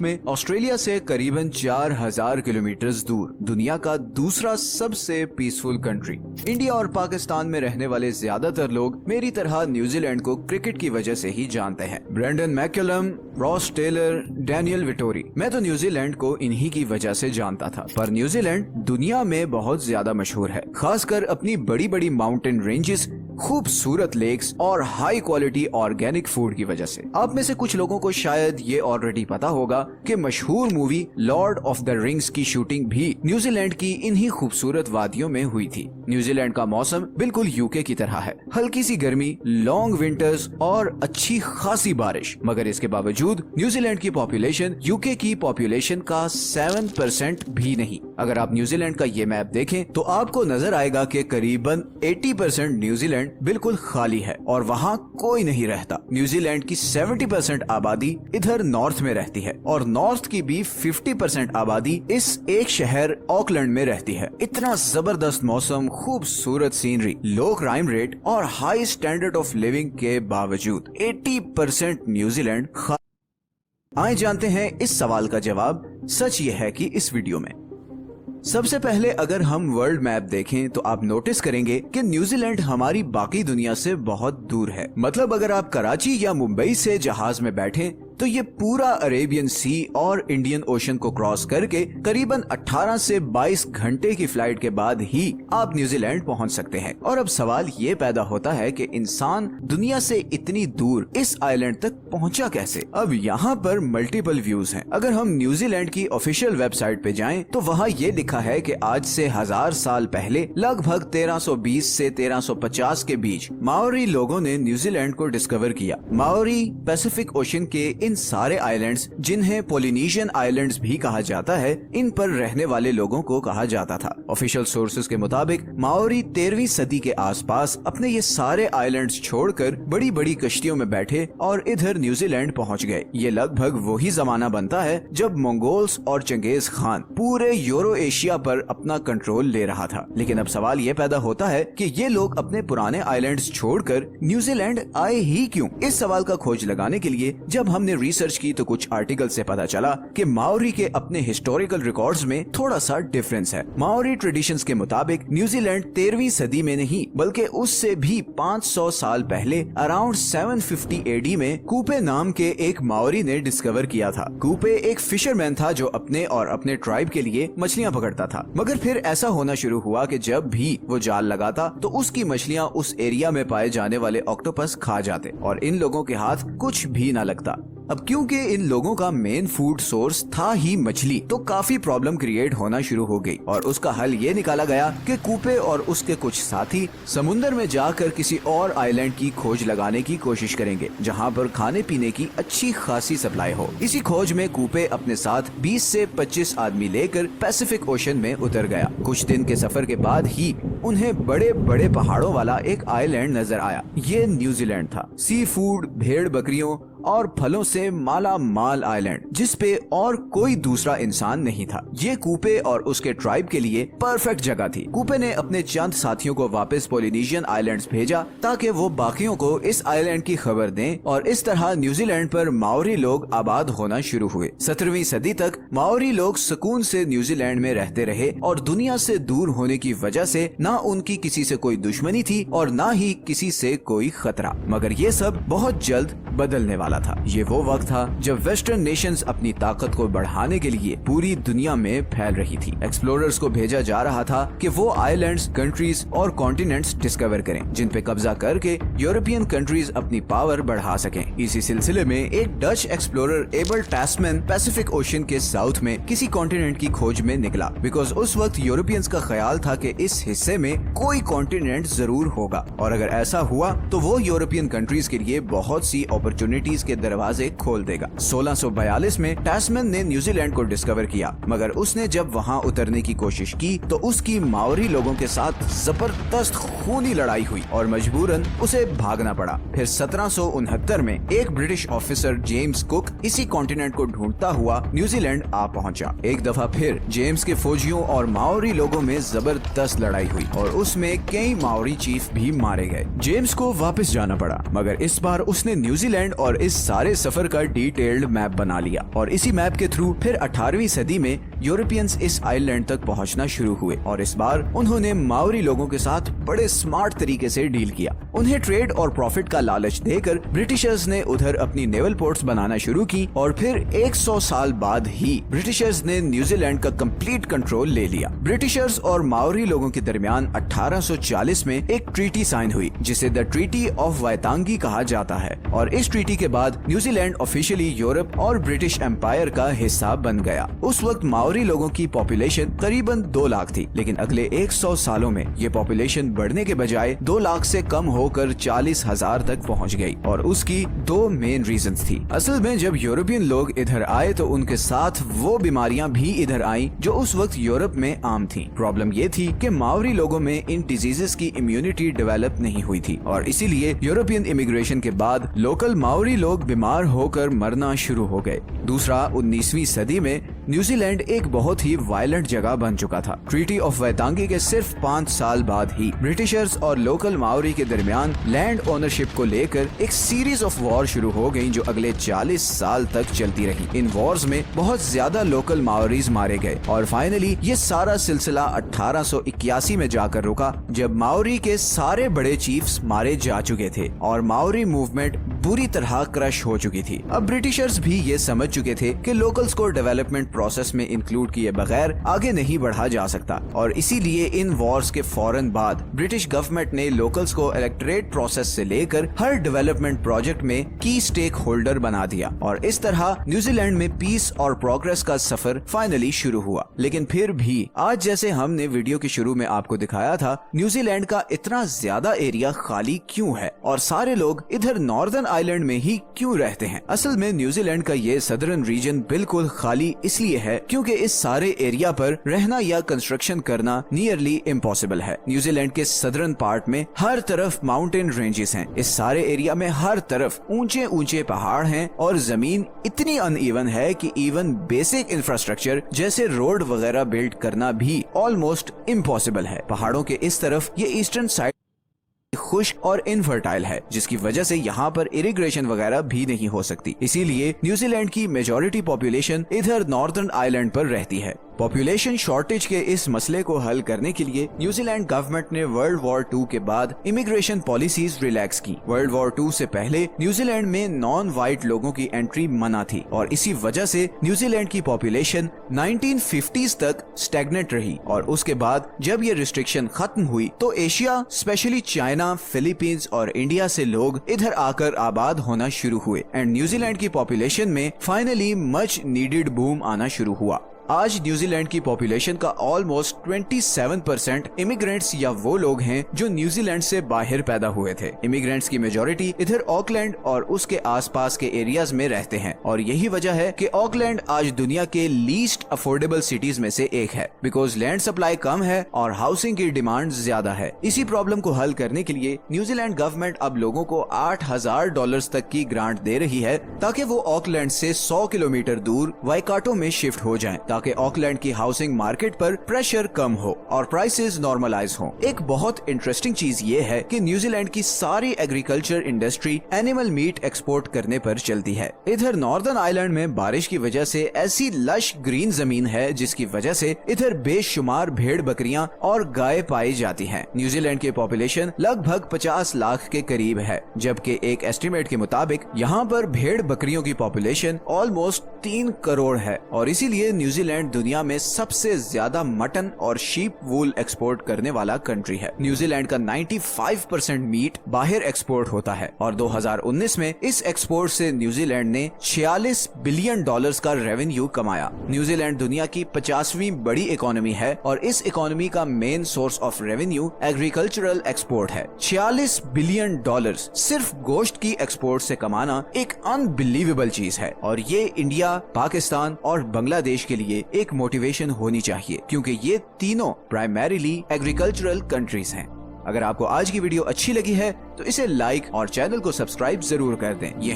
में ऑस्ट्रेलिया से करीबन 4000 किलोमीटर दूर दुनिया का दूसरा सबसे पीसफुल कंट्री। इंडिया और पाकिस्तान में रहने वाले ज्यादातर लोग मेरी तरह न्यूजीलैंड को क्रिकेट की वजह से ही जानते हैं। Brendon McCullum, Ross Taylor, Daniel Vettori, मैं तो न्यूजीलैंड को इन्हीं की वजह से जानता था। पर न्यूजीलैंड दुनिया में बहुत ज्यादा मशहूर है, खासकर अपनी बड़ी बड़ी माउंटेन रेंजेस, खूबसूरत लेक्स और हाई क्वालिटी ऑर्गेनिक फूड की वजह से। आप में से कुछ लोगों को शायद ये ऑलरेडी पता होगा कि मशहूर movie Lord of the rings की शूटिंग भी न्यूजीलैंड की इन्हीं खूबसूरत वादियों में हुई थी। न्यूजीलैंड का मौसम बिल्कुल यूके की तरह है, हल्की सी गर्मी, लॉन्ग विंटर्स और अच्छी खासी बारिश। मगर इसके बावजूद न्यूजीलैंड की पॉपुलेशन यूके की पॉपुलेशन का 7% भी नहीं। अगर आप न्यूजीलैंड का ये मैप देखें तो आपको नजर आएगा कि करीबन 80% न्यूजीलैंड बिल्कुल खाली है और वहाँ कोई नहीं रहता। न्यूजीलैंड की 70% आबादी इधर नॉर्थ में रहती है और नॉर्थ की भी 50% आबादी इस एक शहर ऑकलैंड में रहती है। इतना जबरदस्त मौसम, खूबसूरत सीनरी, लो क्राइम रेट और हाई स्टैंडर्ड ऑफ लिविंग के बावजूद 80% न्यूजीलैंड आए जानते हैं इस सवाल का जवाब। सच ये है कि इस वीडियो में सबसे पहले अगर हम वर्ल्ड मैप देखें तो आप नोटिस करेंगे कि न्यूजीलैंड हमारी बाकी दुनिया से बहुत दूर है। मतलब अगर आप कराची या मुंबई से जहाज में बैठें तो ये पूरा अरेबियन सी और इंडियन ओशन को क्रॉस करके करीबन 18 से 22 घंटे की फ्लाइट के बाद ही आप न्यूजीलैंड पहुंच सकते हैं। और अब सवाल ये पैदा होता है कि इंसान दुनिया से इतनी दूर इस आइलैंड तक पहुंचा कैसे। अब यहाँ पर मल्टीपल व्यूज हैं। अगर हम न्यूजीलैंड की ऑफिशियल वेबसाइट पे जाएं तो वहाँ ये लिखा है कि आज से 1000 साल पहले लगभग 1320 से 1350 के बीच माओरी लोगों ने न्यूजीलैंड को डिस्कवर किया। माओरी पैसिफिक ओशन के इन सारे आइलैंड्स, जिन्हें पोलिनेशियन आइलैंड्स भी कहा जाता है, इन पर रहने वाले लोगों को कहा जाता था। ऑफिशियल सोर्सेज के मुताबिक माओरी 13वीं सदी के आसपास अपने ये सारे आइलैंड्स छोड़कर बड़ी बड़ी कश्तियों में बैठे और इधर न्यूजीलैंड पहुंच गए। ये लगभग वही जमाना बनता है जब मंगोल्स और चंगेज खान पूरे यूरो एशिया पर अपना कंट्रोल ले रहा था। लेकिन अब सवाल ये पैदा होता है कि ये लोग अपने पुराने आइलैंड्स छोड़कर न्यूजीलैंड आए ही क्यों। इस सवाल का खोज लगाने के लिए जब हमने रिसर्च की तो कुछ आर्टिकल से पता चला कि माओरी के अपने हिस्टोरिकल रिकॉर्ड्स में थोड़ा सा डिफरेंस है। माओरी ट्रेडिशंस के मुताबिक न्यूजीलैंड 13वीं सदी में नहीं बल्कि उससे भी 500 साल पहले अराउंड 750 एडी में कूपे नाम के एक माओरी ने डिस्कवर किया था। कूपे एक फिशरमैन था जो अपने और अपने ट्राइब के लिए मछलियां पकड़ता था। मगर फिर ऐसा होना शुरू हुआ कि जब भी वो जाल लगाता तो उसकी मछलियां उस एरिया में पाए जाने वाले ऑक्टोपस खा जाते और इन लोगों के हाथ कुछ भी न लगता। अब क्योंकि इन लोगों का मेन फूड सोर्स था ही मछली, तो काफी प्रॉब्लम क्रिएट होना शुरू हो गई और उसका हल ये निकाला गया कि कूपे और उसके कुछ साथी समुंदर में जाकर किसी और आइलैंड की खोज लगाने की कोशिश करेंगे जहां पर खाने पीने की अच्छी खासी सप्लाई हो। इसी खोज में कूपे अपने साथ 20 से 25 आदमी लेकर पैसिफिक ओशन में उतर गया। कुछ दिन के सफर के बाद ही उन्हें बड़े बड़े पहाड़ों वाला एक आइलैंड नजर आया। ये न्यूजीलैंड था। सी फूड, भेड़ बकरियों और फलों से माला माल आइलैंड, जिस पे और कोई दूसरा इंसान नहीं था। ये कूपे और उसके ट्राइब के लिए परफेक्ट जगह थी। कूपे ने अपने चंद साथियों को वापस पोलिनेशियन आइलैंड्स भेजा ताकि वो बाकियों को इस आइलैंड की खबर दें और इस तरह न्यूजीलैंड पर माओरी लोग आबाद होना शुरू हुए। 17वीं सदी तक माओरी लोग सुकून से न्यूजीलैंड में रहते रहे और दुनिया से दूर होने की वजह से ना उनकी किसी से कोई दुश्मनी थी और ना ही किसी से कोई खतरा। मगर ये सब बहुत जल्द बदलने वाला था। ये वो वक्त था जब वेस्टर्न नेशंस अपनी ताकत को बढ़ाने के लिए पूरी दुनिया में फैल रही थी। एक्सप्लोरर्स को भेजा जा रहा था कि वो आइलैंड्स, कंट्रीज और कॉन्टिनेंट्स डिस्कवर करें जिन पे कब्जा करके यूरोपियन कंट्रीज अपनी पावर बढ़ा सकें। इसी सिलसिले में एक Dutch explorer Abel Tasman Pacific Ocean के साउथ में किसी कॉन्टिनेंट की खोज में निकला, बिकॉज उस वक्त यूरोपियंस का ख्याल था कि इस हिस्से में कोई कॉन्टिनेंट जरूर होगा और अगर ऐसा हुआ तो वो यूरोपियन कंट्रीज के लिए बहुत सी अपॉर्चुनिटीज के दरवाजे खोल देगा। 1642 में टैस्मैन ने न्यूजीलैंड को डिस्कवर किया, मगर उसने जब वहां उतरने की कोशिश की तो उसकी माओरी लोगों के साथ जबरदस्त खूनी लड़ाई हुई और मजबूरन उसे भागना पड़ा। फिर 1769 में एक ब्रिटिश ऑफिसर जेम्स कुक इसी कॉन्टिनेंट को ढूंढता हुआ न्यूजीलैंड आ पहुंचा। एक दफा फिर जेम्स के फौजियों और माओरी लोगों में जबरदस्त लड़ाई हुई और उसमें कई माओरी चीफ भी मारे गए। जेम्स को वापस जाना पड़ा, मगर इस बार उसने न्यूजीलैंड और इस सारे सफर का डिटेल्ड मैप बना लिया और इसी मैप के थ्रू फिर 18वीं सदी में यूरोपियंस इस आइलैंड तक पहुंचना शुरू हुए और इस बार उन्होंने माओरी लोगों के साथ बड़े स्मार्ट तरीके से डील किया। उन्हें ट्रेड और प्रॉफिट का लालच देकर ब्रिटिशर्स ने उधर अपनी नेवल पोर्ट्स बनाना शुरू की और फिर 100 साल बाद ही ब्रिटिशर्स ने न्यूजीलैंड का कंप्लीट कंट्रोल ले लिया। ब्रिटिशर्स और माओरी लोगों के दरमियान 1840 में एक ट्रीटी साइन हुई जिसे द ट्रीटी ऑफ वायतांगी कहा जाता है और इस ट्रीटी के बाद न्यूजीलैंड ऑफिशियली यूरोप और ब्रिटिश एम्पायर का हिस्सा बन गया। उस वक्त माओरी लोगों की पॉपुलेशन करीबन 2 लाख थी, लेकिन अगले 100 सालों में ये पॉपुलेशन बढ़ने के बजाय 2 लाख से कम होकर 40,000 तक पहुंच गई और उसकी 2 मेन रीजंस थी। असल में जब यूरोपियन लोग इधर आए तो उनके साथ वो बीमारियां भी इधर आई जो उस वक्त यूरोप में आम थी। प्रॉब्लम ये थी कि माओरी लोगों में इन डिजीजेस की इम्यूनिटी डेवलप नहीं हुई थी और इसीलिए यूरोपियन इमिग्रेशन के बाद लोकल माओरी लोग बीमार होकर मरना शुरू हो गए। दूसरा, 19वीं सदी में न्यूजीलैंड एक बहुत ही वायलेंट जगह बन चुका था। ट्रीटी ऑफ वायतांगी के सिर्फ 5 साल बाद ही ब्रिटिशर्स और लोकल माओरी के दरमियान लैंड ओनरशिप को लेकर एक सीरीज ऑफ वॉर शुरू हो गई जो अगले 40 साल तक चलती रही। इन वॉर्स में बहुत ज्यादा लोकल माओरीज मारे गए और फाइनली ये सारा सिलसिला 1881 में जाकर रुका जब माओरी के सारे बड़े चीफ्स मारे जा चुके थे और माओरी मूवमेंट बुरी तरह क्रश हो चुकी थी। अब ब्रिटिशर्स भी ये समझ चुके थे कि लोकल्स को डेवलपमेंट प्रोसेस में इंक्लूड किए बगैर आगे नहीं बढ़ा जा सकता और इसीलिए इन वॉर्स के फौरन बाद ब्रिटिश गवर्नमेंट ने लोकल्स को इलेक्टोरेट प्रोसेस से लेकर हर डेवलपमेंट प्रोजेक्ट में की स्टेक होल्डर बना दिया और इस तरह न्यूजीलैंड में पीस और प्रोग्रेस का सफर फाइनली शुरू हुआ। लेकिन फिर भी आज जैसे हमने वीडियो के शुरू में आपको दिखाया था, न्यूजीलैंड का इतना ज्यादा एरिया खाली क्यों है और सारे लोग इधर नॉर्दर्न आइलैंड में ही क्यों रहते हैं? असल में न्यूजीलैंड का ये सदर्न रीजन बिल्कुल खाली इसलिए है क्योंकि इस सारे एरिया पर रहना या कंस्ट्रक्शन करना नियरली इम्पॉसिबल है। न्यूजीलैंड के सदर्न पार्ट में हर तरफ माउंटेन रेंजेस हैं। इस सारे एरिया में हर तरफ ऊंचे ऊंचे पहाड़ हैं और जमीन इतनी अनइवन है कि इवन बेसिक इंफ्रास्ट्रक्चर जैसे रोड वगैरह बिल्ड करना भी ऑलमोस्ट इम्पॉसिबल है। पहाड़ों के इस तरफ ये ईस्टर्न साइड खुश्क और इनफर्टाइल है जिसकी वजह से यहाँ पर इरिगेशन वगैरह भी नहीं हो सकती। इसीलिए न्यूजीलैंड की मेजॉरिटी पॉपुलेशन इधर नॉर्दर्न आइलैंड पर रहती है। पॉपुलेशन शॉर्टेज के इस मसले को हल करने के लिए न्यूजीलैंड गवर्नमेंट ने वर्ल्ड वॉर 2 के बाद इमिग्रेशन पॉलिसीज रिलैक्स की। वर्ल्ड वॉर 2 से पहले न्यूजीलैंड में नॉन वाइट लोगों की एंट्री मना थी और इसी वजह से न्यूजीलैंड की पॉपुलेशन 1950s तक स्टैग्नेंट रही और उसके बाद जब ये रिस्ट्रिक्शन खत्म हुई तो एशिया स्पेशली चाइना, फिलीपींस और इंडिया से लोग इधर आकर आबाद होना शुरू हुए एंड न्यूजीलैंड की पॉपुलेशन में फाइनली मच नीडेड बूम आना शुरू हुआ। आज न्यूजीलैंड की पॉपुलेशन का ऑलमोस्ट 27% इमिग्रेंट्स या वो लोग हैं जो न्यूजीलैंड से बाहर पैदा हुए थे। इमिग्रेंट्स की मेजॉरिटी इधर ऑकलैंड और उसके आसपास के एरियाज में रहते हैं और यही वजह है कि ऑकलैंड आज दुनिया के लीस्ट अफोर्डेबल सिटीज में से एक है बिकॉज लैंड सप्लाई कम है और हाउसिंग की डिमांड ज्यादा है। इसी प्रॉब्लम को हल करने के लिए न्यूजीलैंड गवर्नमेंट अब लोगों को $8,000 तक की ग्रांट दे रही है ताकि वो ऑकलैंड से 100 किलोमीटर दूर वाइकाटो में शिफ्ट हो जाएं ताकि ऑकलैंड की हाउसिंग मार्केट पर प्रेशर कम हो और प्राइसेस नॉर्मलाइज हो। एक बहुत इंटरेस्टिंग चीज ये है कि न्यूजीलैंड की सारी agriculture industry animal meet export करने पर चलती है। इधर नॉर्दर्न आइलैंड में बारिश की वजह से ऐसी लश ग्रीन जमीन है जिसकी वजह से इधर बेशुमार भेड़ बकरियां और गाय पाई जाती हैं। न्यूजीलैंड की पॉपुलेशन लगभग 50 लाख के करीब है जबकि एक एस्टिमेट के मुताबिक यहाँ पर भेड़ बकरियों की पॉपुलेशन ऑलमोस्ट 3 करोड़ है और इसीलिए न्यूजीलैंड दुनिया में सबसे ज्यादा मटन और शीप वूल एक्सपोर्ट करने वाला कंट्री है। न्यूजीलैंड का 95% मीट बाहर एक्सपोर्ट होता है और 2019 में इस एक्सपोर्ट से न्यूजीलैंड ने $46 बिलियन का रेवेन्यू कमाया। न्यूजीलैंड दुनिया की 50वीं बड़ी इकोनॉमी है और इस इकोनॉमी का main source of revenue agricultural export है। $46 बिलियन सिर्फ गोश्त की एक्सपोर्ट से कमाना एक अनबिलीवेबल चीज है और ये इंडिया, पाकिस्तान और बांग्लादेश के लिए एक मोटिवेशन होनी चाहिए क्योंकि ये तीनों प्राइमरीली एग्रीकल्चरल कंट्रीज हैं। अगर आपको आज की वीडियो अच्छी लगी है तो इसे लाइक और चैनल को सब्सक्राइब जरूर कर दें। ये